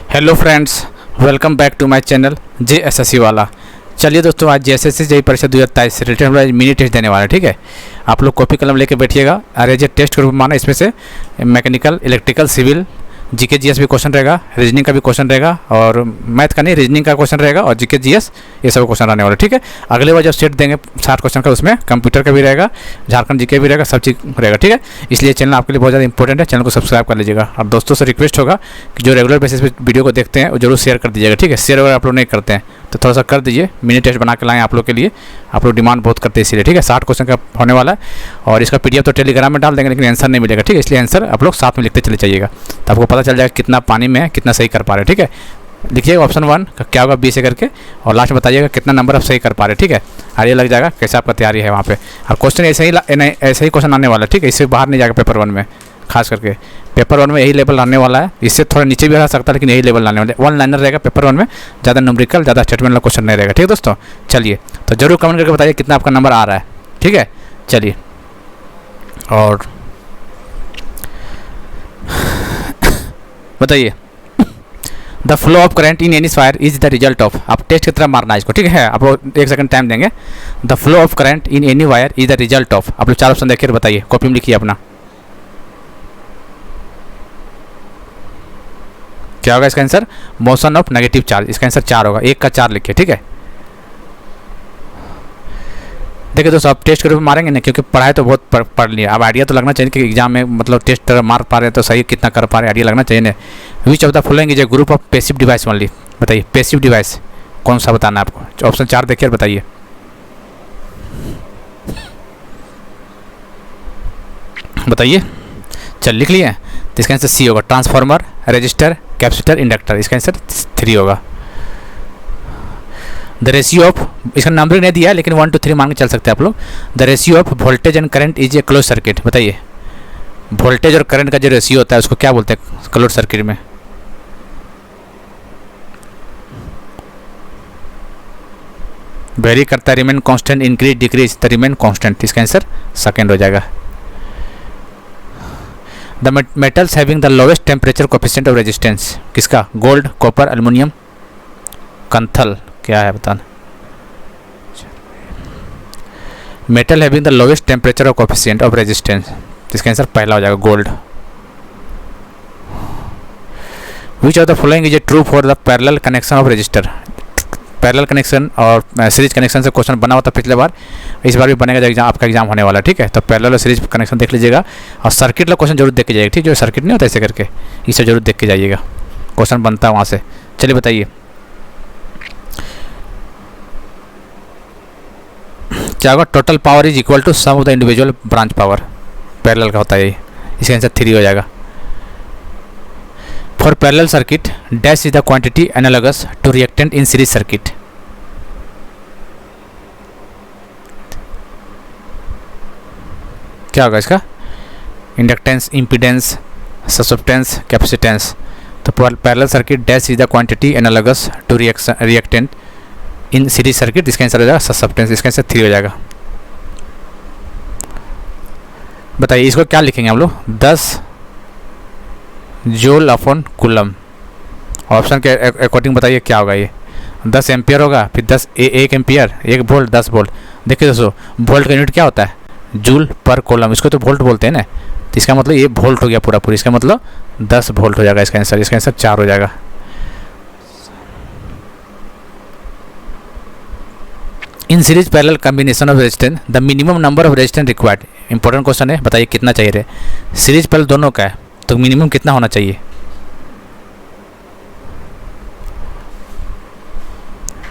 Hello friends, welcome back to my channel JSSC वाला। चलिए दोस्तों, आज JSSC जेईई परीक्षा 2023 रिटर्न मिनी टेस्ट देने वाला है। ठीक है, आप लोग कॉपी कलम लेके बैठिएगा। और ये टेस्ट ग्रुप माना, इसमें से mechanical, electrical, civil, GK GS भी क्वेश्चन रहेगा, रीजनिंग का भी क्वेश्चन रहेगा, और मैथ का नहीं, रीजनिंग का क्वेश्चन रहेगा, और जीके जीएस ये सब क्वेश्चन आने वाला। ठीक है, अगले बार जब सेट देंगे 60 क्वेश्चन का, उसमें कंप्यूटर का भी रहेगा, झारखंड जीके भी रहेगा, सब चीज़ रहेगा। ठीक है, इसलिए चैनल आपके लिए बहुत ज़्यादा इंपॉर्टेंट है। चैनल को सब्सक्राइब कर लीजिएगा। और दोस्तों से रिक्वेस्ट होगा कि जो रेगुलर बेसिस पे वीडियो को देखते हैं वो जरूर शेयर कर दीजिएगा। ठीक है, शेयर अगर आप लोग नहीं करते हैं तो थोड़ा सा कर दीजिए। मिनी टेस्ट बना के लाएँ आप लोग के लिए, आप लोग डिमांड बहुत करते हैं इसीलिए। ठीक है, 60 क्वेश्चन का होने वाला है, और इसका PDF तो टेलीग्राम में डाल देंगे, लेकिन आंसर नहीं मिलेगा। ठीक है, इसलिए आंसर आप लोग साथ में लिखते चले जाइएगा, तो आपको पता चल जाएगा कितना पानी में है, कितना सही कर पा रहे हैं। ठीक है, लिखिएगा ऑप्शन 1 क्या होगा 20 से करके, और लास्ट में बताइएगा कितना नंबर आप सही कर पा रहे हैं। ठीक है, आइडिया लग जाएगा कैसे आपका तैयारी है वहाँ पे। और क्वेश्चन ऐसे ही क्वेश्चन आने वाला है। ठीक है, इससे बाहर नहीं जाएगा पेपर 1 में, खास करके पेपर 1 में यही लेवल आने वाला है। इससे थोड़ा नीचे भी आ सकता है, लेकिन यही लेवल आने वाला है। 1 लाइनर रहेगा पेपर 1 में, ज़्यादा न्यूमेरिकल, ज़्यादा स्टेटमेंट वाला क्वेश्चन नहीं रहेगा। ठीक है दोस्तों, चलिए तो जरूर कमेंट करके बताइए कितना आपका नंबर आ रहा है। ठीक है, चलिए। और बताइए, the flow of current in any wire is the result of. आप टेस्ट की तरह मारना है इसको। ठीक है, आप लोग 1 सेकंड टाइम देंगे। The flow of current in any wire is the result of. आप लोग 4 ऑप्शन देखिए, बताइए, कॉपी में लिखिए अपना। क्या होगा इसका answer? Motion of negative charge. इसका आंसर 4 होगा। 1 का 4 लिखिए। ठीक है, देखिए दोस्तों, आप टेस्ट के रूप में मारेंगे ना, क्योंकि पढ़ाई तो बहुत पढ़ लिया। अब आइडिया तो लगना चाहिए कि एग्जाम में मतलब टेस्ट मार पा रहे हैं तो सही कितना कर पा रहे हैं, आइडिया लगना चाहिए ना। विच of the following is A group of passive device only. बताइए, पैसिव डिवाइस कौन सा बताना है आपको। ऑप्शन 4 देखिए और बताइए। बताइए, चल लिख लिए। तो इसका आंसर C होगा, ट्रांसफार्मर, रजिस्टर, कैपेसिटर, इंडक्टर। इसका आंसर 3 होगा। द रेशियो ऑफ, इसका नंबर नहीं दिया है, लेकिन 1 to 3 मान के चल सकते हैं आप लोग। The ratio of voltage and current is a close circuit. बताइए, वोल्टेज और करंट का जो रेशियो होता है उसको क्या बोलते हैं क्लोज सर्किट में? वेरी करता है, रिमेन कांस्टेंट, इंक्रीज, डिक्रीज, तो रिमेन कांस्टेंट। इसका आंसर सेकंड हो जाएगा। The metals having the lowest temperature coefficient of resistance. किसका? Gold, copper, aluminium, Kanthal. क्या है बताना? Metal having the lowest temperature of coefficient of resistance. इसका आंसर पहला हो जाएगा, gold. Which of the following is a true for the parallel connection of resistor. Parallel connection और series connection से question बना हुआ था पिछले बार, इस बार भी बनेगा जब आपका एग्जाम होने वाला है। ठीक है, तो पैरेलल और सीरीज कनेक्शन देख लीजिएगा, और सर्किट का क्वेश्चन जरूर देख के जाइएगा। ठीक है, जो सर्किट नहीं होता ऐसे करके, इसे जरूर देख के जाइएगा, क्वेश्चन बनता है वहाँ से। चलिए बताइए, क्या होगा? Total power is equal to sum of the individual branch power. Parallel का होता है ये। इसका आंसर 3 हो जाएगा। For parallel circuit dash is the quantity analogous to reactance in series circuit. क्या होगा इसका? Inductance, impedance, susceptance, capacitance. तो parallel circuit dash is the quantity analogous to reactance in series circuit. इसका आंसर हो जाएगा susceptance. इसका answer 3 हो जाएगा। बताइए, इसको क्या लिखेंगे हम लोग? 10 जूल अपॉन कूलम। ऑप्शन के अकॉर्डिंग बताइए क्या होगा ये? 10 एम्पियर होगा, फिर 1 एम्पियर, 1 वोल्ट, 10 वोल्ट। देखिए दोस्तों, वोल्ट का यूनिट क्या होता है? जूल पर कूलम। इसको तो वोल्ट बोलते हैं ना, तो इसका मतलब ये वोल्ट हो गया पूरा। इसका मतलब 10 वोल्ट हो जाएगा इसका आंसर। इसका आंसर 4 हो जाएगा। In series parallel combination of resistance the minimum number of resistance required. Important question है, बताइए कितना चाहिए रे? सीरीज पैरेलल दोनों का है, तो मिनिमम कितना होना चाहिए?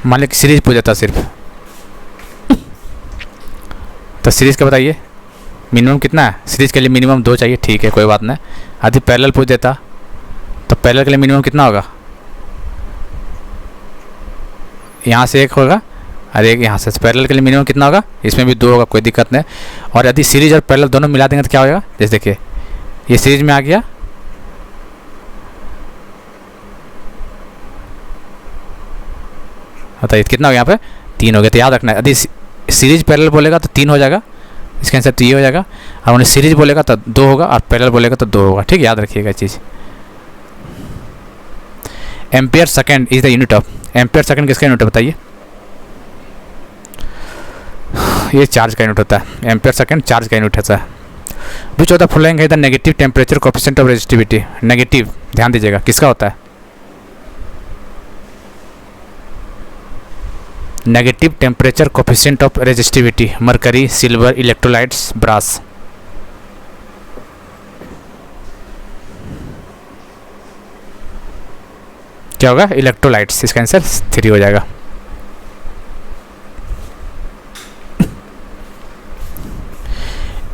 मान लीजिए सीरीज पूछ जाता सिर्फ, तो सीरीज का बताइए मिनिमम कितना है? सीरीज के लिए मिनिमम 2 चाहिए। ठीक है, कोई बात नहीं। यदि पैरेलल पूछ देता तो पैरेलल के लिए मिनिमम कितना होगा? यहाँ से 1 होगा और 1 यहाँ से। पैरेलल के लिए मिनिमम कितना होगा? इसमें भी 2 होगा, कोई दिक्कत नहीं। और यदि सीरीज और पैरेलल दोनों मिला देंगे तो क्या होगा? जैसे देखिए, ये सीरीज में आ गया, बताइए कितना हो गया? यहाँ पे 3 हो गया। तो याद रखना है, यदि सीरीज पैरेलल बोलेगा तो 3 हो जाएगा, इसका आंसर 3 हो जाएगा। और उन्हें सीरीज बोलेगा तो 2 होगा, और पैरेलल बोलेगा तो 2 होगा। ठीक है, याद रखिएगा चीज़। Ampere second is the unit of, ampere second किसका यूनिट है बताइए? ये चार्ज का यूनिट होता है, एम्पियर सेकेंड चार्ज का यूनिट होता है। विच ऑफ द फॉलोइंग है the negative temperature coefficient of resistivity? Negative ध्यान दीजिएगा किसका होता है? Negative temperature coefficient of resistivity, mercury, silver, electrolytes, brass. क्या होगा? इलेक्ट्रोलाइट्स। इसका आंसर 3 हो जाएगा।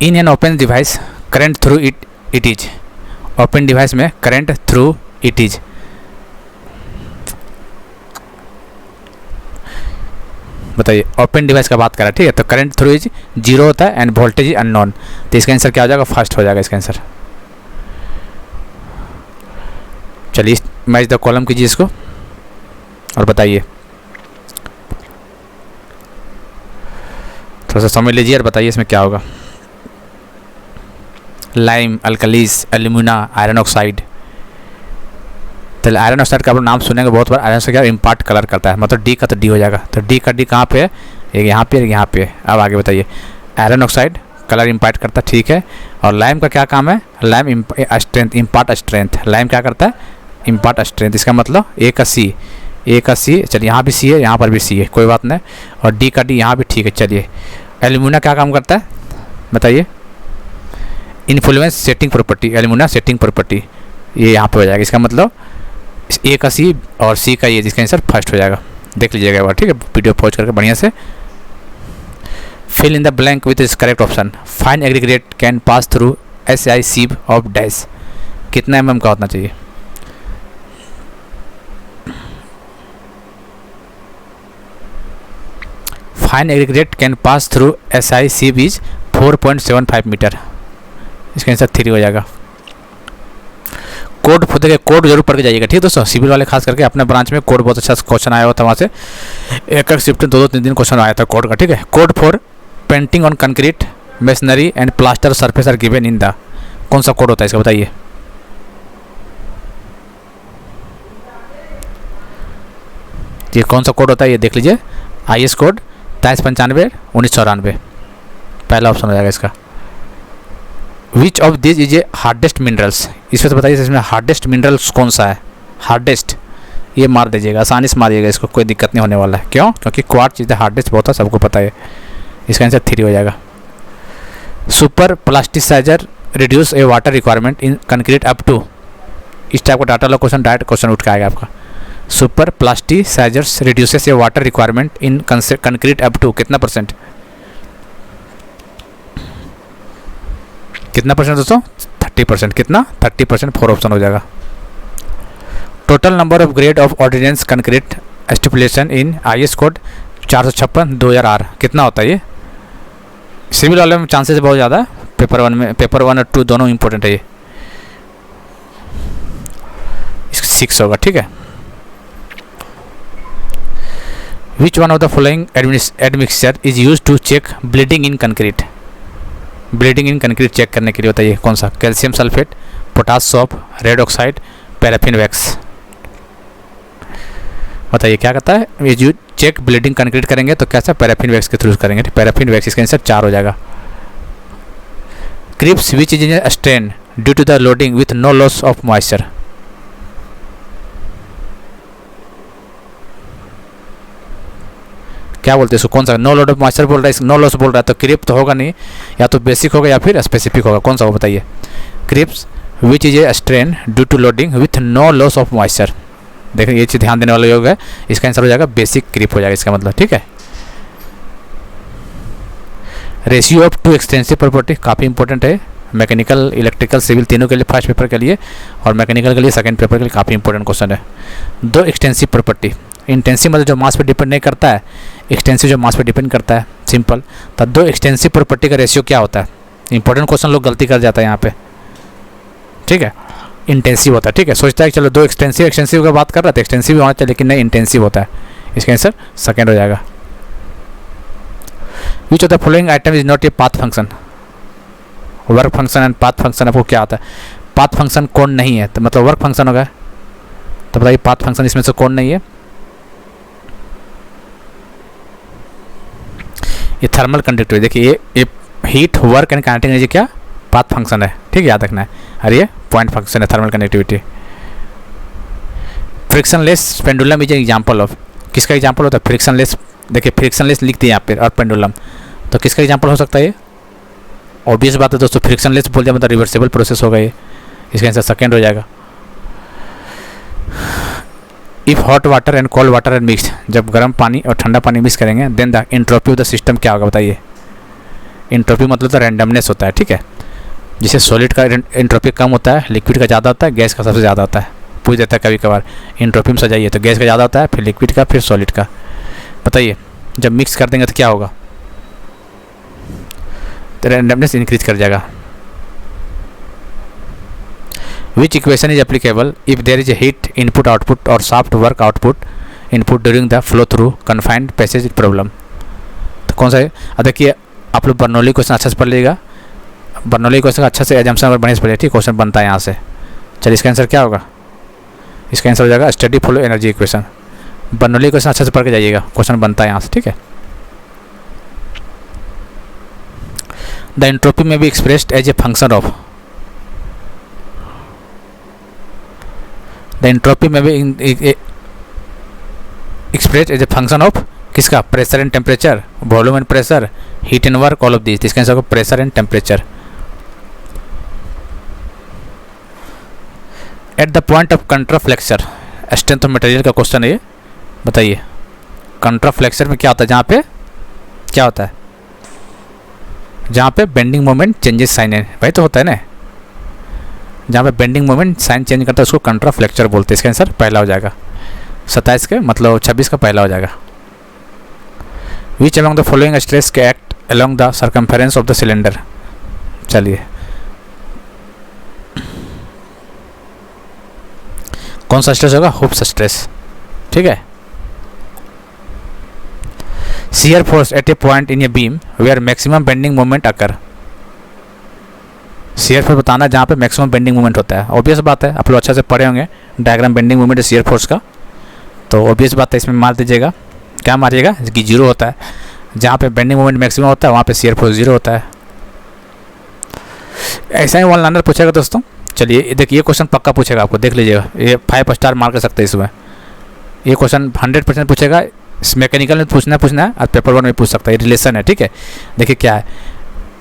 In an open device current through it is, open device में करंट थ्रू इट इज, बताइए ओपन डिवाइस का बात कर रहा है, ठीक है? तो करंट थ्रू इज 0 होता है एंड वोल्टेज इज अननोन, तो इसका आंसर क्या हो जाएगा? फर्स्ट हो जाएगा इसका आंसर। चलिए मैच द कॉलम कीजिए इसको और बताइए, थोड़ा सा समझ लीजिए और बताइए इसमें क्या होगा। Lime, alkalis, alumina, iron oxide. तो आयरन ऑक्साइड का आप नाम सुनेंगे बहुत बार। आयरन ऑक्साइड इम्पार्ट कलर करता है, मतलब डी का तो डी हो जाएगा। तो डी का डी कहाँ पे है? एक यहाँ पे, एक यहाँ पे। अब आगे बताइए। आयरन ऑक्साइड कलर इम्पार्ट करता है, ठीक है। और लाइम का क्या काम है? Lime strength, impart strength. Lime क्या करता है? Impart strength. इसका मतलब ए का सी, ए का सी। चलिए यहाँ भी सी है, यहाँ पर भी सी है, कोई बात नहीं। और डी का डी यहाँ भी ठीक है। चलिए एल्यूमिना क्या काम करता है बताइए? Influence setting property, alumina setting property, ये यहाँ पे हो जाएगा। इसका मतलब ए का सी और सी का ये, जिसका आंसर फर्स्ट हो जाएगा। देख लीजिएगा एक बार, ठीक है? वीडियो पॉज करके बढ़िया से। Fill in the blank with is correct option. Fine aggregate can pass through SI sieve of dash. कितना mm का होना चाहिए? Fine aggregate can pass through SI sieve is 4.75 metre. इसका आंसर 3 हो जाएगा। कोड देखिए, कोड जरूर पढ़ के जाइएगा, ठीक है दोस्तों? सिविल वाले खास करके अपने ब्रांच में कोड बहुत अच्छा क्वेश्चन आया हुआ था, वहाँ से एक शिफ्ट 2-2 3 क्वेश्चन आया था कोड का, ठीक है? Code for painting on concrete, masonry and plaster surface are given in the, कौन सा कोड होता है इसका बताइए? ये कौन सा कोड होता है ये देख लीजिए। IS कोड 2395/1994, पहला ऑप्शन हो जाएगा इसका। Which of this is a hardest minerals? इसमें तो बताइए इसमें हार्डेस्ट मिनरल्स कौन सा है? हार्डेस्ट ये मार दीजिएगा, आसानी से मारिएगा इसको, कोई दिक्कत नहीं होने वाला है। क्यों? क्योंकि क्वार्ट्ज इज द हार्डेस्ट बहुत है, सबको पता है। इसका आंसर 3 हो जाएगा। Super plasticizer reduce a water requirement in concrete up to, इस टाइप का डाटा लो क्वेश्चन, डायरेक्ट क्वेश्चन उठ के आएगा आपका। Super plasticizers reduces a water requirement in concrete up to कितना %? कितना % दोस्तों? 30%। कितना? 30%। 4 ऑप्शन हो जाएगा। Total number of grade of ordinance concrete stipulation in IS code 456/2000 कितना होता है ये? सिविल वाले में चांसेस बहुत ज़्यादा है, पेपर 1 में, पेपर 1 और 2 दोनों इंपॉर्टेंट है ये। 6 होगा, ठीक है। Which one of the following admixture is use to check bleeding in concrete? Bleeding in concrete check करने के लिए बताइए कौन सा? Calcium sulphate, potash soap, red oxide, paraffin wax. बताइए क्या कहता है? ये जो चेक ब्लीडिंग कंक्रीट करेंगे तो कैसा? पैराफिन वैक्स के थ्रू करेंगे। पैराफिन वैक्स, इसका आंसर 4 हो जाएगा। Creeps which is strain due to the loading with no loss of moisture. क्या बोलते हैं इसको? कौन सा? नो लोड ऑफ मॉइस्चर बोल रहा है, नो लॉस बोल रहा है, तो क्रिप तो होगा नहीं, या तो बेसिक होगा या फिर स्पेसिफिक होगा। कौन सा हो बताइए? Creeps which is a strain due to loading with no loss of moisture. देखिए ये चीज़ ध्यान देने वाला योग है। इसका आंसर हो जाएगा बेसिक क्रिप हो जाएगा इसका मतलब, ठीक है। रेशियो ऑफ 2 एक्सटेंसिव प्रॉपर्टी काफ़ी इंपॉर्टेंट है, मैकेनिकल, इलेक्ट्रिकल, सिविल तीनों के लिए फर्स्ट पेपर के लिए, और मैकेनिकल के लिए सेकंड पेपर के लिए काफ़ी इंपॉर्टेंट क्वेश्चन है। 2 एक्सटेंसिव प्रॉपर्टी, इंटेंसिव मतलब जो मास पे डिपेंड नहीं करता है, एक्सटेंसिव जो मास पे डिपेंड करता है, सिंपल। तो 2 एक्सटेंसिव प्रॉपर्टी का रेशियो क्या होता है? इंपॉर्टेंट क्वेश्चन लोग गलती कर जाता है यहाँ पे, ठीक है। इंटेंसिव होता है, ठीक है। सोचता है कि चलो 2 एक्सटेंसिव का बात कर रहा था, एक्सटेंसिव होना चाहिए, लेकिन नहीं, इंटेंसिव होता है। इसका आंसर सेकंड हो जाएगा। विच of the following item is not a path function? Work function and path function आपको क्या आता है? पाथ फंक्शन कौन नहीं है? तो मतलब वर्क फंक्शन होगा, तो बताइए पाथ फंक्शन इसमें से कौन नहीं है? ये थर्मल कंडक्टिविटी, देखिए ये heat, work and kinetic energy क्या पाथ फंक्शन है, ठीक है, याद रखना है। और ये पॉइंट फंक्शन है thermal conductivity. Frictionless pendulum is example of, किसका एग्जांपल होता है? फ्रिक्शनलेस। देखिए फ्रिक्शनलेस लिख दिए यहाँ पे और पेंडुलम, तो किसका एग्जांपल हो सकता है? ये ऑब्वियस बात है दोस्तों, फ्रिक्शनलेस बोल दिया मतलब रिवर्सिबल प्रोसेस होगा ये, इसका आंसर सेकेंड हो जाएगा। If hot water and cold water and mix, जब गर्म पानी और ठंडा पानी मिक्स करेंगे then the entropy of the system क्या होगा बताइए? एंट्रोपी मतलब तो रैंडमनेस होता है, ठीक है। जिसे सॉलिड का एंट्रोपी कम होता है, लिक्विड का ज़्यादा होता है, गैस का सबसे ज़्यादा होता है। पूछ देता है कभी कभार एंट्रोपी में सजाइए, तो गैस का ज़्यादा होता है, फिर लिक्विड का, फिर सॉलिड का। बताइए जब मिक्स कर देंगे तो क्या होगा? तो रैंडमनेस इंक्रीज कर जाएगा। Which equation is applicable if there is a heat input output or soft work output input during the flow through confined passage problem? तो कौन सा है? अब देखिए आप लोग बर्नौली क्वेश्चन अच्छा से पढ़ लीजिएगा, बर्नौली क्वेश्चन अच्छा से एजम्पशन अगर बढ़िया से पढ़िए, ठीक, क्वेश्चन बनता है यहाँ से। चलिए इसका आंसर क्या होगा? इसका आंसर हो जाएगा steady flow energy equation. Bernoulli question अच्छा से पढ़ के जाइएगा, क्वेश्चन बनता है यहाँ से, ठीक है। The entropy may be expressed as a function of, the entropy may be express as a function of किसका? Pressure and temperature, volume and pressure, heat and work, all of this. इसका answer होगा pressure and temperature. At the point of contraflexure, strength of material का question है ये, बताइए contraflexure में क्या होता है? जहाँ पे क्या होता है? जहाँ पे बेंडिंग मोमेंट चेंजेस साइन है, वही तो होता है ना। जहाँ पे बेंडिंग मोमेंट साइन चेंज करता है उसको कंट्राफ्लेक्चर बोलते हैं। इसका आंसर पहला हो जाएगा, 27 के मतलब 26 का पहला हो जाएगा। Which among the following stress के act along the circumference of the cylinder? चलिए कौन सा स्ट्रेस होगा? हुप्स स्ट्रेस, ठीक है। Shear force at a point in a beam where maximum bending moment occur, shear force बताना जहाँ पे मैक्सिमम बेंडिंग मूवमेंट होता है। ऑब्वियस बात है, आप लोग अच्छा से पढ़े होंगे diagram bending movement shear force का, तो ऑब्वियस बात है इसमें मार दीजिएगा, क्या मारिएगा कि जीरो होता है। जहाँ पे बेंडिंग मूवमेंट मैक्सिमम होता है वहाँ पे शियर फोर्स जीरो होता है। ऐसा ही वन लाइनर पूछेगा दोस्तों। चलिए देखिए ये क्वेश्चन पक्का पूछेगा आपको, देख लीजिएगा, ये 5 स्टार मार कर सकते हैं इसमें। ये क्वेश्चन 100% पूछेगा, मैकेनिकल में पूछना है और पेपर 1 में पूछ सकता है। रिलेशन है, ठीक है। देखिए क्या है,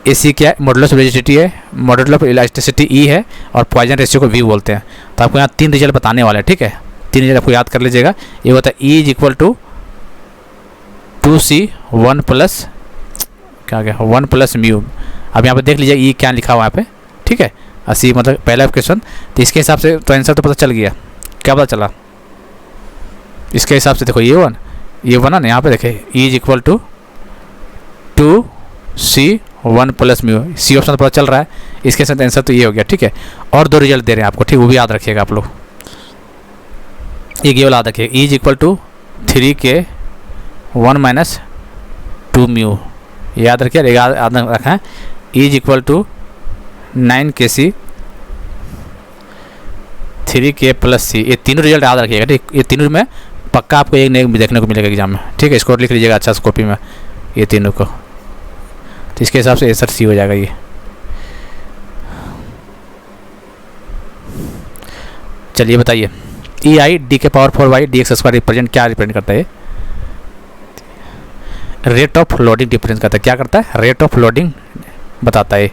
AC क्या है? मॉडुलस ऑफ रिजिडिटी है, मॉडुलस ऑफ इलास्टिसिटी E है, और पॉइजन रेशियो को V बोलते हैं। तो आपको यहाँ 3 रिजल्ट बताने वाले हैं, ठीक है। 3 रिजल्ट आपको याद कर लीजिएगा। ये होता है E = 2C1 प्लस क्या गया 1 + μ। अब यहाँ पे देख लीजिए E क्या लिखा हुआ है यहाँ पे, ठीक है। 80 मतलब पहला क्वेश्चन, तो इसके हिसाब से तो आंसर तो पता चल गया। क्या पता चला इसके हिसाब से? देखो ये बना ना यहाँ पे, देखिए E = 2C1 + μ। सी ऑप्शन पता चल रहा है, इसके साथ आंसर तो ये हो गया, ठीक है। और 2 रिजल्ट दे रहे हैं आपको, ठीक, वो भी याद रखिएगा आप लोग। ये वाला याद रखिए, E = 3K1 - 2μ, याद रखिए। याद रखा है E = 9Kc 3K + C। ये तीनों रिजल्ट याद रखिएगा, ठीक। ये तीनों में पक्का आपको एक न देखने को मिलेगा एग्जाम में, ठीक है। स्कोर लिख लीजिएगा अच्छा से कॉपी में ये तीनों को, तो इसके हिसाब से आंसर C हो जाएगा ये। चलिए बताइए EI D⁴ dx² रिप्रेजेंट क्या रिप्रेजेंट करता है? रेट ऑफ लोडिंग डिफरेंस करता है। क्या करता है? रेट ऑफ लोडिंग बताता है।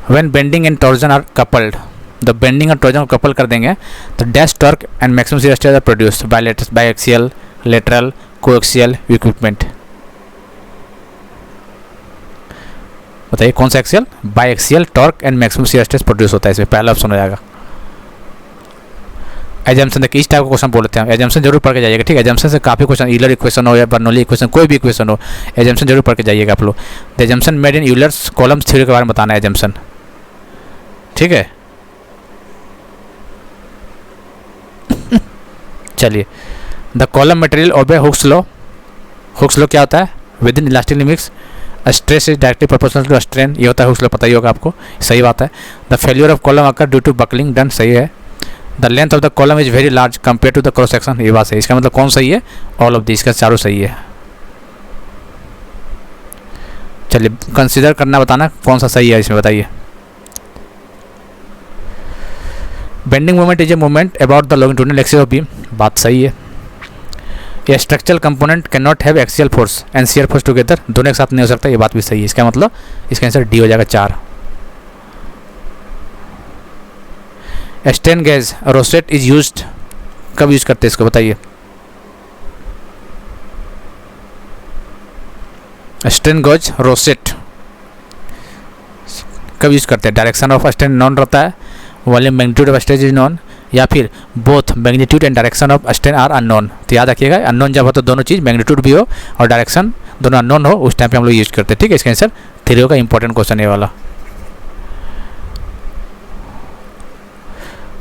When bending and torsion are coupled, the bending और टॉर्जन को कपल कर देंगे तो dash torque and maximum shear stress are produced biaxial, lateral, coaxial equipment. बताइए कौन सा axial? Biaxial torque and maximum shear stress produce होता है। इसमें पहला ऑप्शन हो जाएगा। एजम्पशन, देखिए इस टाइप का क्वेश्चन बोलते हैं, एजम्पशन जरूर पढ़ के जाइएगा, ठीक है। एजम्पशन से काफ़ी क्वेश्चन, यूलर इक्वेशन हो या बर्नौली इक्वेशन, कोई भी इक्वेशन हो, एजम्पशन जरूर पढ़ के जाइएगा आप लोग। The assumption made in Euler's columns theory के बारे में बताना है एजम्पशन, ठीक है। चलिए the column material obey Hooke's law. Hooke's law क्या होता है? Within elastic limits stress is directly proportional to strain, ये होता है हुक्स लॉ, पता ही होगा आपको, सही बात है। The failure of column occur due to buckling done, सही है। The length of the column is very large compare to the cross section, ये बात सही। इसका मतलब कौन सही है? ऑल ऑफ दिस, इसका चारों सही है। चलिए कंसीडर करना, बताना कौन सा सही है इसमें, बताइए। Bending moment is a moment about the longitudinal axis of beam, बात सही है। ए structural component can not have axial force and shear force together, दोनों एक साथ नहीं हो सकता, ये बात भी सही है। इसका मतलब इसका आंसर डी हो जाएगा 4। Strain gauge rosette is used, कब यूज करते हैं इसको, बताइए। स्टेन गेज रोसेट कब यूज करते हैं? डायरेक्शन ऑफ स्टेन नॉन रहता है, volume magnitude of strain is known, या फिर both magnitude and direction of strain are unknown. तो याद रखिएगा, अननोन जब हो तो दोनों चीज़, मैग्नीट्यूड भी हो और डायरेक्शन दोनों अननोन हो, उस टाइम पे हम लोग यूज करते हैं, ठीक है। इसका आंसर 3 होगा, इंपॉर्टेंट क्वेश्चन ये वाला।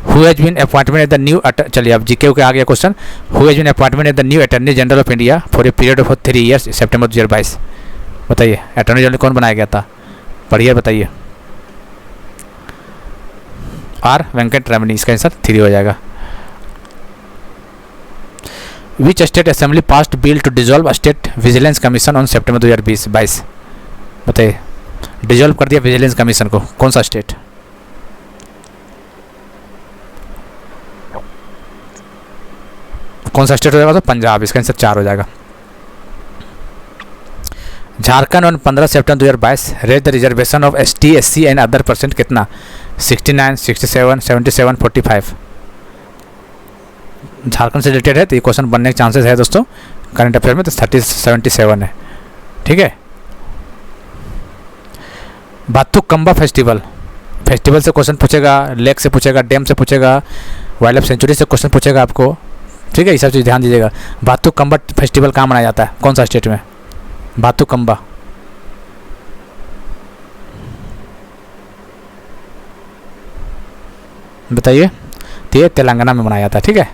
Who has been appointment at the new, चलिए अब जीके के आ गया question. Who has been appointment at the new attorney general of India for a period of 3 years सितंबर 2022, बताइए। अटॉर्नी जनरल कौन बनाया गया था, पढ़िए बताइए। आर वेंकट रमनी, इसका आंसर 3 हो जाएगा। Which state assembly passed bill to dissolve state vigilance commission on सितंबर 2022, बताइए। डिजोल्व कर दिया विजिलेंस कमीशन को, कौन सा स्टेट? कौन सा स्टेट हो जाएगा? तो पंजाब, इसका आंसर 4 हो जाएगा। झारखंड ऑन 15 सितंबर 2022 raise the reservation of ST SC and other percent कितना? 69, 67, 77, 45। झारखंड से रिलेटेड है तो ये क्वेश्चन बनने के चांसेस है दोस्तों करंट अफेयर में, तो 77 है, ठीक है। बाथुकम्बा फेस्टिवल, फेस्टिवल से क्वेश्चन पूछेगा, लेक से पूछेगा, डैम से पूछेगा, वाइल्ड लाइफ सेंचुरी से क्वेश्चन पूछेगा आपको, ठीक है। ये सब चीज़ ध्यान दीजिएगा। बाथुकम्बा फेस्टिवल कहाँ मनाया जाता है, कौन सा स्टेट में? बाथुकम्बा, बताइए। तो ये तेलंगाना में मनाया जाता है, ठीक है।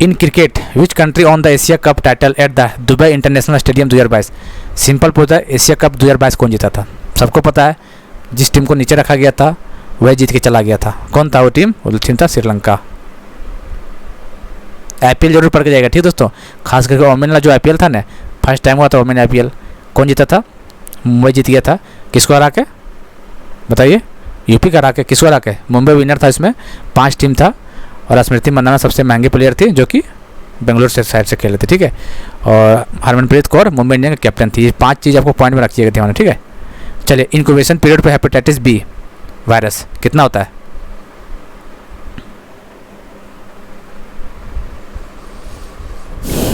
In cricket which country on the Asia cup title at the Dubai international stadium 2022, simple पूछा, एशिया कप 2022 कौन जीता था? सबको पता है, जिस टीम को नीचे रखा गया था वह जीत के चला गया था। कौन था वो टीम? वो टीम था श्रीलंका। IPL जरूर पढ़ के जाएगा, ठीक दोस्तों। खास करके वोमेन वाला जो IPL था ना, फर्स्ट टाइम हुआ था वोमेन IPL, कौन जीता था? मुंबई जीत गया था। किसको हरा के, बताइए? यूपी का हरा के, किसको हरा के? मुंबई विनर था, इसमें 5 टीम था और स्मृति मंदाना सबसे महंगे प्लेयर थी, जो कि बेंगलोर से साइड से खेले थे, ठीक है। और हरमनप्रीत कौर मुंबई इंडियन का कैप्टन थी। ये 5 चीज़ आपको पॉइंट में रखिएगा ध्यान, ठीक है। चलिए, इंक्यूबेशन पीरियड पर हेपेटाइटिस B वायरस कितना होता है?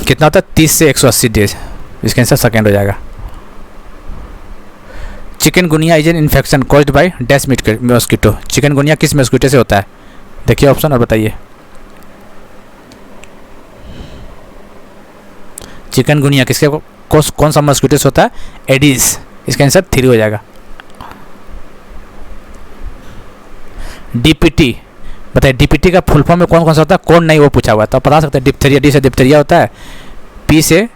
कितना होता है? 30 से 180 डेज, इसका आंसर सेकेंड हो जाएगा। Chikungunya is an infection caused by dash mosquito, chikungunya किस मॉस्किटो से होता है? देखिए ऑप्शन और बताइए। चिकनगुनिया किसके कौन सा मॉस्किटो से होता है? एडिस, इसका आंसर 3 हो जाएगा। DPT, बताइए। DPT का फुल फॉर्म में कौन कौन सा होता है? कौन नहीं, वो पूछा हुआ है, तो आप बता सकते हैं। डिप्थेरिया, D से डिप्थेरिया होता है, P से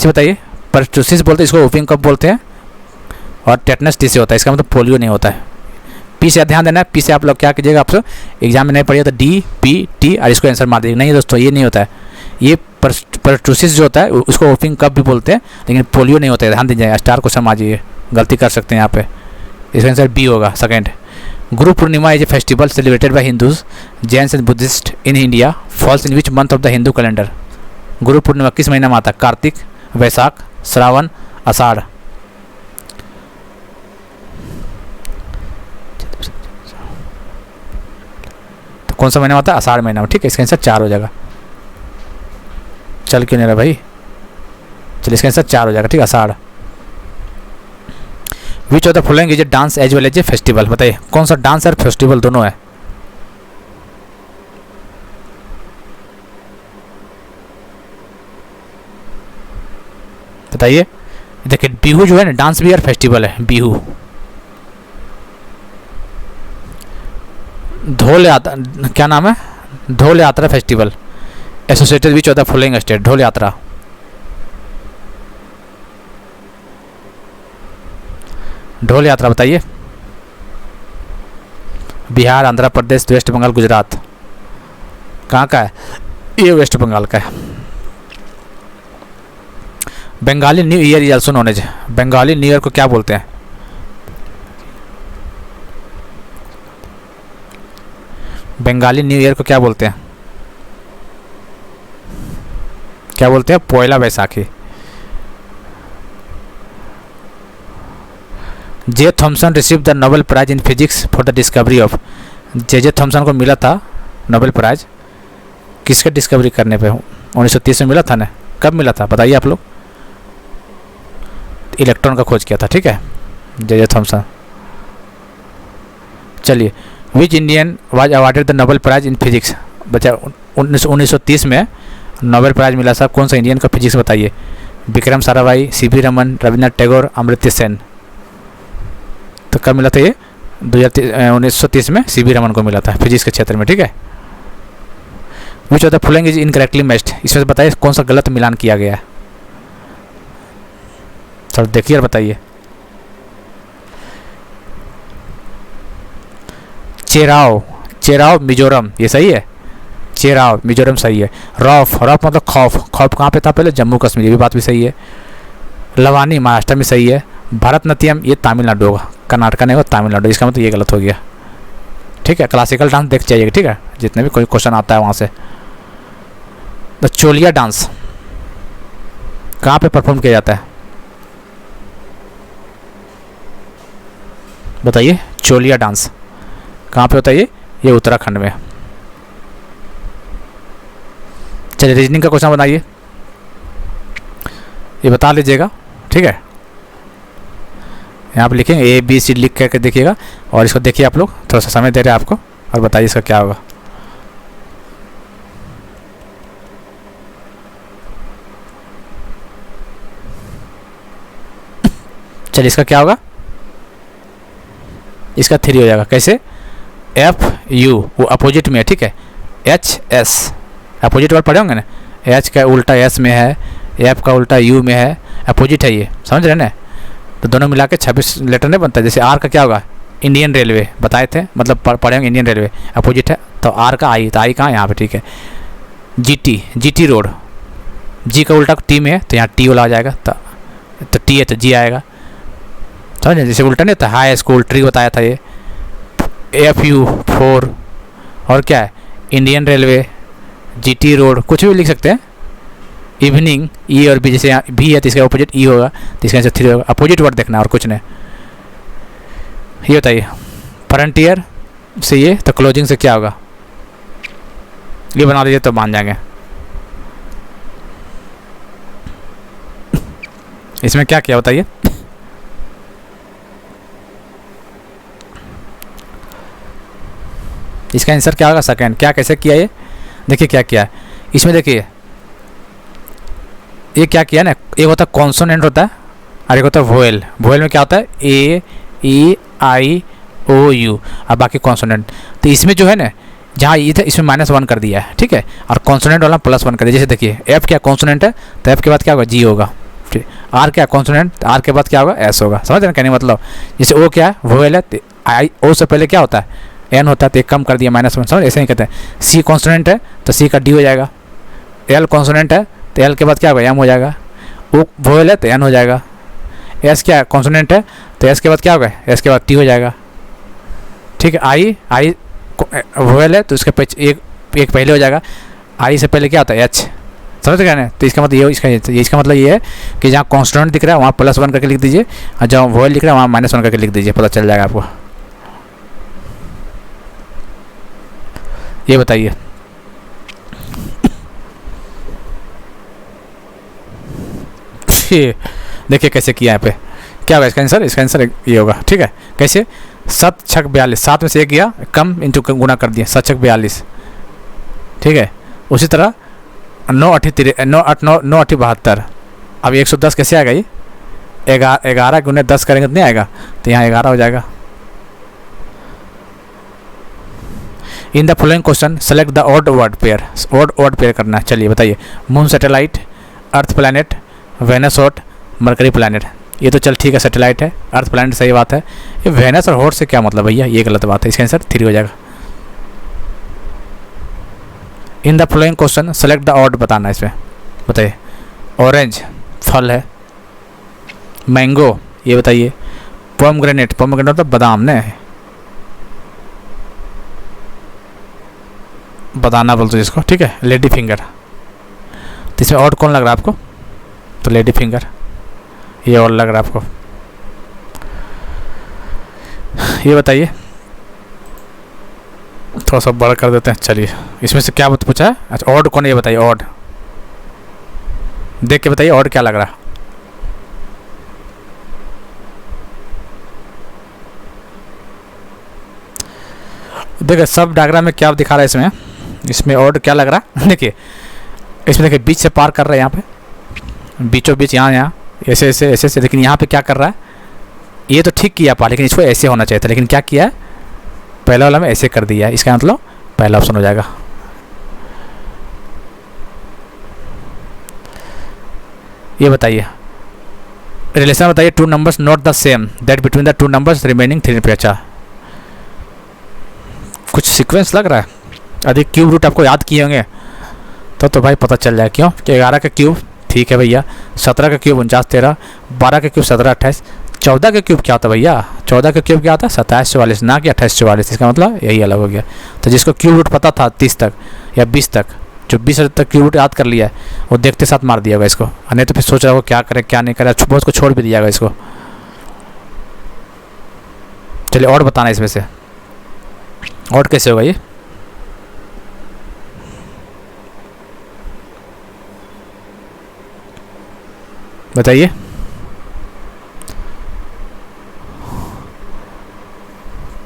बताइए परटूसिस बोलते हैं इसको, वोपिंग कफ बोलते हैं, और टेटनस T से होता है, इसका मतलब पोलियो नहीं होता है। P से ध्यान देना है, P से आप लोग क्या कीजिएगा, आप एग्जाम में नहीं पढ़िए तो DPT और इसको आंसर मार दीजिएगा। नहीं दोस्तों, ये नहीं होता है। ये परटूसिस जो होता है उसको वोपिंग कफ भी बोलते हैं, लेकिन पोलियो नहीं होता है, ध्यान दीजिएगा। स्टार क्वेश्चन मार दीजिए, गलती कर सकते हैं यहाँ पे। इसका आंसर B होगा, second. Guru Purnima is a festival celebrated by Hindus, Jains and Buddhists in India, falls in which month of the Hindu calendar? Guru Purnima किस महीना में आता है? कार्तिक, वैशाख, श्रावण, आषाढ़? तो कौन सा महीना होता है? आषाढ़ महीना में, ठीक है। इसका आंसर 4 हो जाएगा। चल क्यों नहीं रहा भाई? चलिए, इसका आंसर 4 हो जाएगा, ठीक है, Ashadh. Which of the following is a dance as well as a festival, बताइए। कौन सा डांस और फेस्टिवल दोनों है? बताइए। देखिए, बिहू जो है ना, डांस भी और फेस्टिवल है, बिहू। ढोल यात्रा, क्या नाम है? Dhol Yatra festival associated which of the following state? Dhol Yatra, Dhol Yatra बताइए। बिहार, आंध्र प्रदेश, वेस्ट बंगाल, गुजरात। कहाँ का है? ये वेस्ट बंगाल का है। Bengali new year is also known as, Bengali new year को क्या बोलते हैं? बंगाली न्यू ईयर को क्या बोलते हैं? क्या बोलते हैं? Poila Baisakhi. J Thomson receive the Nobel prize in physics for the discovery of, J Thomson को मिला था नोबेल प्राइज किसके डिस्कवरी करने पे? 1930 में मिला था ना। कब मिला था बताइए आप लोग? इलेक्ट्रॉन का खोज किया था, ठीक है, जे थॉमसन। चलिए, which Indian was awarded the Nobel prize in physics? बच्चा 1930 में नोबेल प्राइज मिला था, कौन सा इंडियन का फिजिक्स बताइए? विक्रम साराभाई, सीवी रमन, रविन्द्रनाथ टैगोर, अमर्त्य सेन। तो कब मिला था ये? 1930 में सीवी रमन को मिला था फिजिक्स के क्षेत्र में, ठीक है। Which of the following is incorrectly matched? इसमें से बताइए कौन सा गलत मिलान किया गया है? थोड़ा देखिए और बताइए। चेराव, चेराव मिजोरम, ये सही है। चेराव मिजोरम सही है। रॉफ, रॉफ मतलब खौफ, खौफ कहाँ पे था पहले? जम्मू कश्मीर, ये भी बात भी सही है। लवानी महाराष्ट्र में सही है। भरतनाट्यम ये तमिलनाडु होगा, कर्नाटक नहीं होगा, तमिलनाडु, इसका मतलब ये गलत हो गया, ठीक है। क्लासिकल डांस देख चाहिए, ठीक है, जितने भी कोई क्वेश्चन आता है वहाँ से। तो चोलिया डांस कहाँ पे परफॉर्म किया जाता है बताइए? चोलिया डांस कहाँ पे होता है? ये उत्तराखंड में। चलिए, रीजनिंग का क्वेश्चन बनाइए, ये बता लीजिएगा, ठीक है। यहाँ पे लिखेंगे ए बी सी, लिख करके देखिएगा और इसको देखिए आप लोग, थोड़ा सा समय दे रहे हैं आपको, और बताइए इसका क्या होगा। चलिए, इसका क्या होगा? इसका 3 हो जाएगा। कैसे? एफ यू, वो अपोजिट में है, ठीक है। एच एस, अपोजिट वर्ड पढ़े होंगे ना। एच का उल्टा एस में है, एफ का उल्टा यू में है, अपोजिट है ये, समझ रहे ना। तो दोनों मिला के 26 लेटर नहीं बनता। जैसे आर का क्या होगा? इंडियन रेलवे बताए थे, मतलब पढ़े होंगे इंडियन रेलवे, अपोजिट है। तो आर का आई, तो आई कहाँ? यहाँ पे, ठीक है। जीटी, जीटी रोड, जी का उल्टा टी में है तो यहाँ टी वाला आ जाएगा, तो टी है तो जी आएगा, समझ। जैसे उल्टा नहीं होता, हाई स्कूल ट्री बताया था ये। एफ यू 4, और क्या है? इंडियन रेलवे, जीटी रोड, कुछ भी लिख सकते हैं। इवनिंग, ई और बी, जैसे यहाँ भी है तो इसका अपोजिट ई होगा, तो इसका आंसर 3 होगा। अपोजिट वर्ड देखना और कुछ नहीं। ये बताइए, फ्रंटियर से ये, तो क्लोजिंग से क्या होगा? ये बना लीजिए तो मान जाएंगे। इसमें क्या किया बताइए? इसका आंसर क्या होगा? सेकंड। क्या, कैसे किया ये? देखिए क्या किया है इसमें, देखिए ये क्या किया ना, एक होता है कॉन्सोनेंट होता है और एक होता है वोएल। वोएल में क्या होता है? ए, ई, आई, ओ, यू, और बाकी कॉन्सोनेंट। तो इसमें जो है ना, जहाँ ई था इसमें -1 कर दिया है, ठीक है, और कॉन्सोनेंट वाला +1 कर दिया। जैसे देखिए, एफ क्या कॉन्सोनेंट है, तो एफ के बाद क्या होगा? जी होगा, ठीक। आर क्या कॉन्सोनेंट, आर के बाद क्या होगा? एस होगा, समझ रहे हैं कहने मतलब। जैसे ओ क्या है? वोएल है, तो आई ओ से पहले क्या होता है? एन होता है, तो एक कम कर दिया -1, समझ, ऐसे ही कहते हैं। सी कॉन्सोनेंट है तो सी का डी हो जाएगा। एल कॉन्सोनेंट है तो एल के बाद क्या होगा? एम हो जाएगा। ओ वोएल है तो एन हो जाएगा। एस क्या कॉन्सोनेंट है तो एस के बाद क्या होगा? एस के बाद टी हो जाएगा, ठीक है। आई, आई वोएल है तो उसका एक पहले हो जाएगा। आई से पहले क्या होता है? एच, समझ गए ना। तो इसका मतलब ये, इसका मतलब ये है कि जहाँ कॉन्स्टेंट दिख रहा है वहाँ +1 करके लिख दीजिए, और जहाँ वोएल लिख रहा है वहाँ -1 करके लिख दीजिए, पता चल जाएगा आपको। ये बताइए, देखिए कैसे किया यहाँ पे। क्या होगा इसका आंसर? इसका आंसर ये होगा, ठीक है। कैसे? 7 × 6 42, 7 में से 1 गया, कम इंटू गुना कर दिया, 7 × 6 42, ठीक है। उसी तरह 9 × 8 = 72। अब 110 कैसे आएगा? ये 11 × 10 करेंगे तो नहीं आएगा, तो यहाँ 11 हो जाएगा। In the following question select the odd word pair, odd word pair करना है। चलिए बताइए, moon satellite, earth planet, Venus hot, Mercury planet. ये तो चल ठीक है, सैटेलाइट है। अर्थ प्लैनेट सही बात है। ये वेनस और हॉट से क्या मतलब भैया, ये गलत बात है। इसका आंसर 3 हो जाएगा। In the following question select the odd बताना है इसमें। बताइए। ऑरेंज फल है, मैंगो ये बताइए, पोमग्रेनेट, पोमग्रेनेट तो बादाम ने, बताना बोलते जिसको, ठीक है। लेडी फिंगर, तो इसमें ऑड कौन लग रहा है आपको? तो लेडी फिंगर ये और लग रहा है आपको। ये बताइए, थोड़ा सा बड़ा कर देते हैं। चलिए इसमें से क्या पूछा है? अच्छा ऑड कौन है ये बताइए। ऑड देख के बताइए ऑड क्या लग रहा है। देखिए सब डायग्राम में क्या दिखा रहा है इसमें, इसमें ऑड क्या लग रहा है। देखिए इसमें देखिए बीच से पार कर रहा है, यहाँ पे बीचों बीच, यहाँ ऐसे ऐसे ऐसे ऐसे। लेकिन यहाँ पे क्या कर रहा है, ये तो ठीक किया पार, लेकिन इसको ऐसे होना चाहिए था। लेकिन क्या किया है, पहला वाला में ऐसे कर दिया है। इसका मतलब पहला ऑप्शन हो जाएगा। ये बताइए रिलेशन बताइए। 2 numbers not the same that between the 2 numbers remaining 3 पे। अच्छा कुछ सीक्वेंस लग रहा है। अधिक क्यूब रूट आपको याद किए होंगे तो भाई पता चल जाए क्यों कि 11 का क्यूब ठीक है भैया, 17 का क्यूब 49 13, 12 का क्यूब 17 28, 14 का क्यूब क्या होता है भैया? 14 का क्यूब क्या होता है? 27 44, ना कि 28 44। इसका मतलब यही अलग हो गया। तो जिसको क्यूब रूट पता था 30 तक या 20 तक, जो 20 तक क्यूब रूट याद कर लिया है वो देखते साथ मार दिया होगा इसको, नहीं तो फिर सोच रहा हो क्या करे क्या नहीं करे, बहुत को छोड़ भी दिया होगा इसको। चलिए और बताना इसमें से और कैसे होगा ये। बताइए।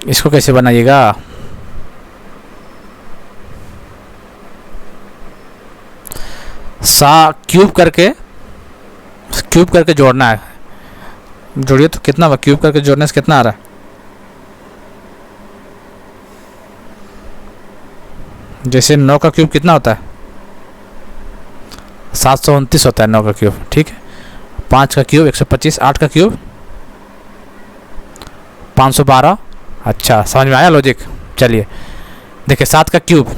इसको कैसे बनाइएगा? क्यूब करके जोड़ना है। जोड़िए तो कितना हुआ, क्यूब करके जोड़ने से कितना आ रहा है? जैसे 9 का क्यूब कितना होता है? 729 होता है 9 का क्यूब, ठीक है। 5 का क्यूब 125, 8 का क्यूब 512। अच्छा समझ में आया लॉजिक। चलिए देखिए 7 का क्यूब,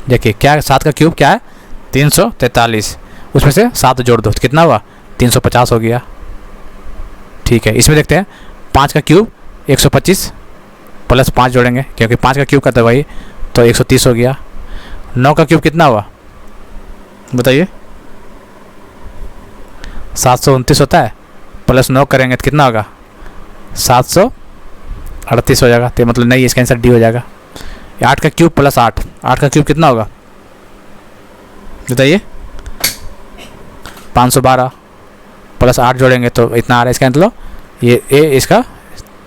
देखिए क्या है 7 का क्यूब क्या है? 343। उसमें से 7 जोड़ दो तो कितना हुआ? 350 हो गया, ठीक है। इसमें देखते हैं 5 का क्यूब 125 प्लस 5 जोड़ेंगे क्योंकि 5 का क्यूब करते भाई, तो 130 हो गया। 9 का क्यूब कितना हुआ बताइए? 729 होता है, प्लस 9 करेंगे तो कितना होगा? 738 हो जाएगा। तो मतलब नहीं, इसका आंसर डी हो जाएगा। 8 का क्यूब प्लस 8, 8 का क्यूब कितना होगा बताइए? 512 प्लस 8 जोड़ेंगे तो इतना आ रहा है। इसका मतलब ये ए इसका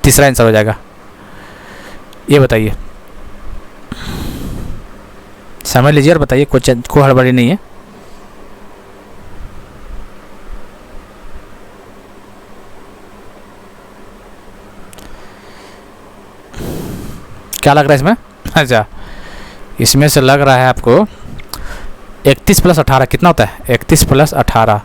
तीसरा आंसर हो जाएगा। ये बताइए, समझ लीजिए और बताइए, कोई हड़बड़ी नहीं है। क्या लग रहा है इसमें? अच्छा इसमें से लग रहा है आपको 31 प्लस 18 कितना होता है? 31 प्लस 18,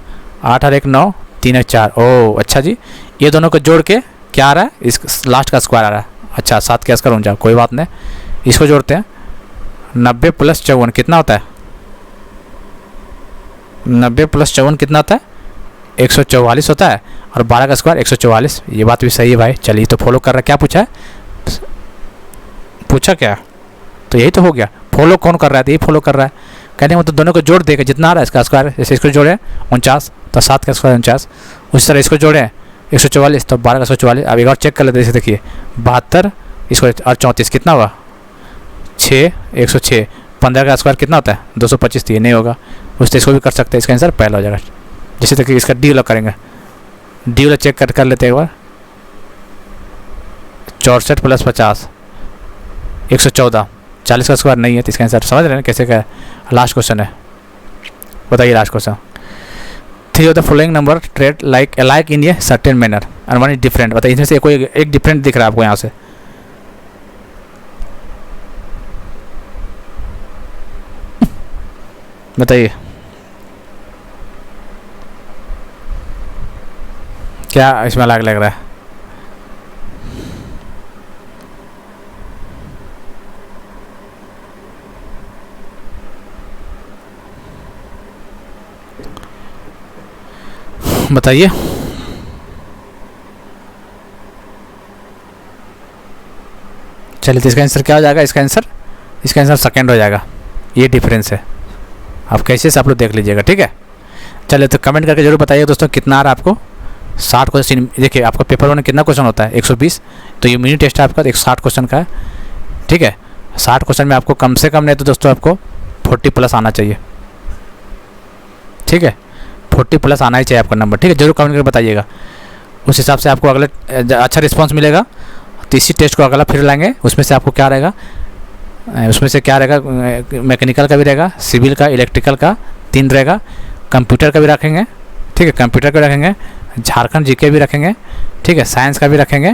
8 और 1 9, 3 और 4। ओह अच्छा जी, ये दोनों को जोड़ के क्या आ रहा है? इस लास्ट का स्क्वायर आ रहा है। अच्छा 7 के स्क्वायर 49, कोई बात नहीं, इसको जोड़ते हैं। 90 प्लस 54 कितना होता है? 90 प्लस 54 कितना होता है? 144 होता है, और 12 का स्क्वायर 144। ये बात भी सही है भाई। चलिए तो फॉलो कर रहा है। क्या पूछा है? पूछा क्या? तो यही तो हो गया। फॉलो कौन कर रहा है? तो यही फॉलो कर रहा है। कहने मतलब दोनों को जोड़ देगा जितना आ रहा है इसका स्क्वायर। जैसे इसको जोड़े 49 तो 7 का स्क्वायर 49, उसी तरह इसको जोड़े 144 तो 12 का 144। अब एक और चेक कर लेते हैं। जैसे देखिए 72 इसको और 34 कितना हुआ? 6 106। 15 का स्क्वायर कितना होता है? 225। तो ये नहीं होगा, उससे इसको भी कर सकते हैं। इसका आंसर पहला हो जाएगा। जैसे देखिए इसका डी वाला करेंगे, डी वाला चेक कर लेते हैं एक बार। 64 प्लस 50 114, 40 का स्क्वायर नहीं है, तो इसका आंसर समझ रहे हैं कैसे क्या है। लास्ट क्वेश्चन है, बताइए last question. 3 of the following number trade like in a certain manner and one is different. बताइए इसमें से कोई एक डिफरेंट दिख रहा है आपको यहाँ से? बताइए क्या इसमें लग रहा है? बताइए। चलिए तो इसका आंसर क्या हो जाएगा? इसका आंसर सेकंड हो जाएगा। ये डिफरेंस है। अब कैसे से आप लोग देख लीजिएगा, ठीक है। चलिए तो कमेंट करके जरूर बताइए दोस्तों कितना आ रहा है आपको। 60 क्वेश्चन, देखिए आपका पेपर 1 में कितना क्वेश्चन होता है? 120। तो ये मिनी टेस्ट है आपका, 160 क्वेश्चन का है, ठीक है। 60 क्वेश्चन में आपको कम से कम नहीं तो दोस्तों आपको 40 प्लस आना चाहिए, ठीक है। 40 प्लस आना ही चाहिए आपका नंबर, ठीक है। जरूर कमेंट करके बताइएगा, उस हिसाब से आपको अगले अच्छा रिस्पांस मिलेगा। तो इसी टेस्ट को अगला फिर लाएंगे, उसमें से आपको क्या रहेगा, मैकेनिकल का भी रहेगा, सिविल का, इलेक्ट्रिकल का 3 रहेगा, कंप्यूटर का भी रखेंगे, ठीक है। कंप्यूटर का रखेंगे, झारखंड जीके भी रखेंगे, ठीक है। साइंस का भी रखेंगे,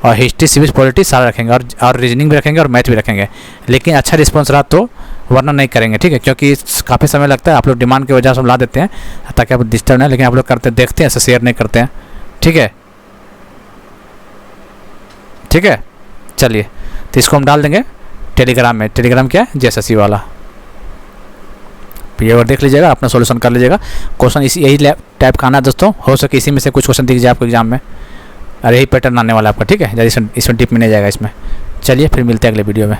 और हिस्ट्री, सिविक्स, पॉलिटिक्स सारा रखेंगे, और रीजनिंग भी रखेंगे, और मैथ भी रखेंगे। लेकिन अच्छा रिस्पॉन्स रहा तो, वरना नहीं करेंगे, ठीक है। क्योंकि काफ़ी समय लगता है, आप लोग डिमांड की वजह से हम ला देते हैं ताकि आप डिस्टर्ब नहीं, लेकिन आप लोग करते देखते हैं, ऐसे शेयर नहीं करते हैं, ठीक है, ठीक है। चलिए तो इसको हम डाल देंगे टेलीग्राम में। टेलीग्राम क्या है? JSSC वाला। ये और देख लीजिएगा, अपना सॉल्यूशन कर लीजिएगा। क्वेश्चन इसी यही टाइप का आना है दोस्तों, हो सके इसी में से कुछ क्वेश्चन दिख जाए आपको एग्जाम में, और यही पैटर्न आने वाला है आपका, ठीक है। इसमें डीप में नहीं जाएगा इसमें। चलिए फिर मिलते हैं अगले वीडियो में।